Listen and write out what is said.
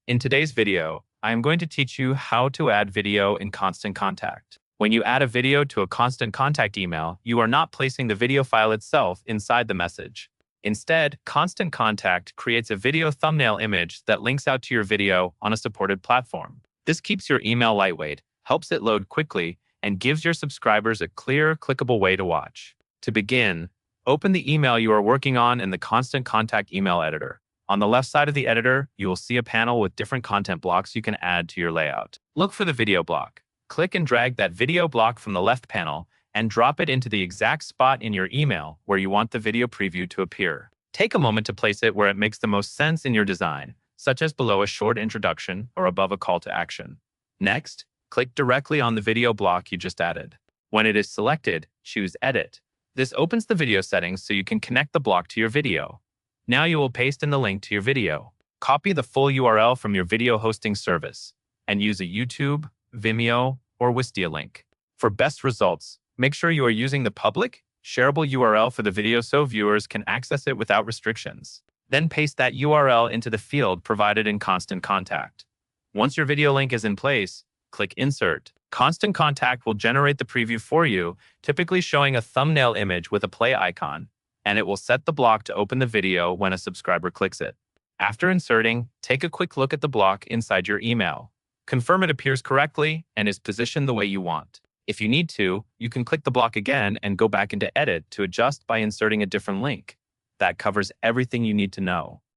In today's video, I am going to teach you how to add video in Constant Contact. When you add a video to a Constant Contact email, you are not placing the video file itself inside the message. Instead, Constant Contact creates a video thumbnail image that links out to your video on a supported platform. This keeps your email lightweight, helps it load quickly, and gives your subscribers a clear, clickable way to watch. To begin, open the email you are working on in the Constant Contact email editor. On the left side of the editor, you will see a panel with different content blocks you can add to your layout. Look for the video block. Click and drag that video block from the left panel and drop it into the exact spot in your email where you want the video preview to appear. Take a moment to place it where it makes the most sense in your design, such as below a short introduction or above a call to action. Next, click directly on the video block you just added. When it is selected, choose Edit. This opens the video settings so you can connect the block to your video. Now you will paste in the link to your video. Copy the full URL from your video hosting service and use a YouTube, Vimeo, or Wistia link. For best results, make sure you are using the public, shareable URL for the video so viewers can access it without restrictions. Then paste that URL into the field provided in Constant Contact. Once your video link is in place, click Insert. Constant Contact will generate the preview for you, typically showing a thumbnail image with a play icon, and it will set the block to open the video when a subscriber clicks it. After inserting, take a quick look at the block inside your email. Confirm it appears correctly and is positioned the way you want. If you need to, you can click the block again and go back into Edit to adjust by inserting a different link. That covers everything you need to know.